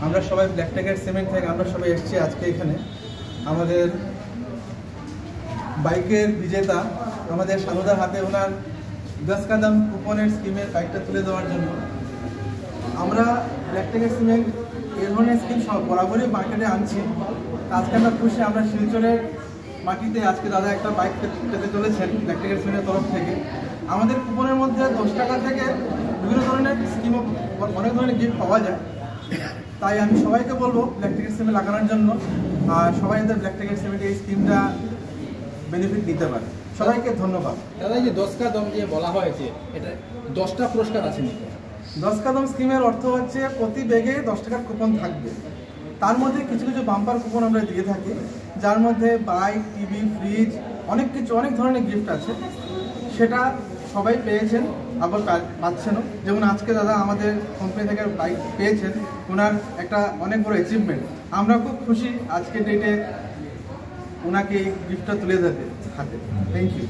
আমরা সবাই black tiger cement থেকে আমরা সবাই এসেছি আজকে এখানে আমাদের বাইকের বিজেতা আমাদের সানুদার হাতে ওনার 10 কদম কুপনের স্কিমের বাইকটা তুলে দেওয়ার জন্য। আমরা ব্ল্যাক টাইগার সিমেন্ট এই ধরনের স্কিম সব বরাবরই মার্কেটে আনছি। আজকে আমরা খুশি, আমরা শিলচরের মাটিতে আজকে দাদা একটা বাইক পেতে চলেছেন ব্ল্যাক টাইগার সিমেন্টের তরফ থেকে। আমাদের কুপনের মধ্যে 10 টাকা থেকে বিভিন্ন ধরনের স্কিমও অনেক ধরনের গিফট পাওয়া যায়। তাই আমি সবাইকে বলবো ব্ল্যাক টাইগার সিমেন্ট লাগানোর জন্য, আর সবাই যাতে ব্ল্যাক টাইগার সিমেন্টের এই স্কিমটা বেনিফিট নিতে পারে। সবাইকে ধন্যবাদ। দাদা, এই যে 10 কদম দিয়ে বলা হয়েছে, এটা 10টা পুরস্কার আছে নাকি? 10 কদম স্কিমের অর্থ হচ্ছে প্রতি ব্যাগে 10 টাকার কুপন থাকবে। তার মধ্যে কিছু কিছু বাম্পার কুপন আমরা দিয়ে থাকি, যার মধ্যে বাইক, টিভি, ফ্রিজ, অনেক কিছু অনেক ধরনের গিফট আছে। সেটা সবাই পেয়েছেন, আবার পাচ্ছেনও। যেমন আজকে দাদা আমাদের কোম্পানি থেকে বাইক পেয়েছেন, ওনার একটা অনেক বড় অ্যাচিভমেন্ট। আমরা খুব খুশি আজকের ডেটে ওনাকে এই গিফটটা তুলে দিতে হাতে। Thank you.